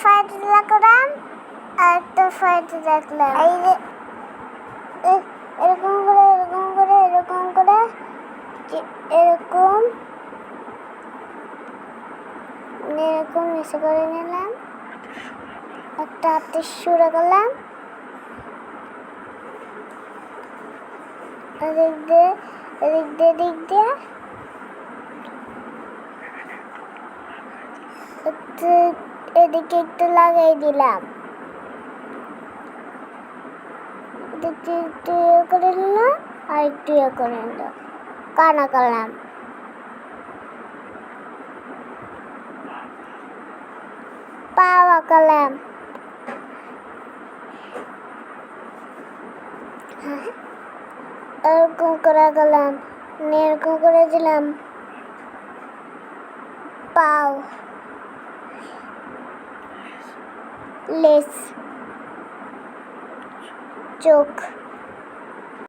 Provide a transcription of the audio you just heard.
Fight রাখলাম আর একটা fight রাখলাম। এই যে এরকম করে এরকম করে এরকম করে এরকম এরকম নিচে করে নিলাম, একটা হাতে শুরু করলাম, এদিক দিয়ে এদিকে একটু লাগাই দিলাম, এদিকে একটু করে নিলাম আর একটু করে নিলাম, কানা করলাম, পাওয়া করলাম, এরকম করে গেলাম, এরকম করে দিলাম, পাও, লেজ, চোখ।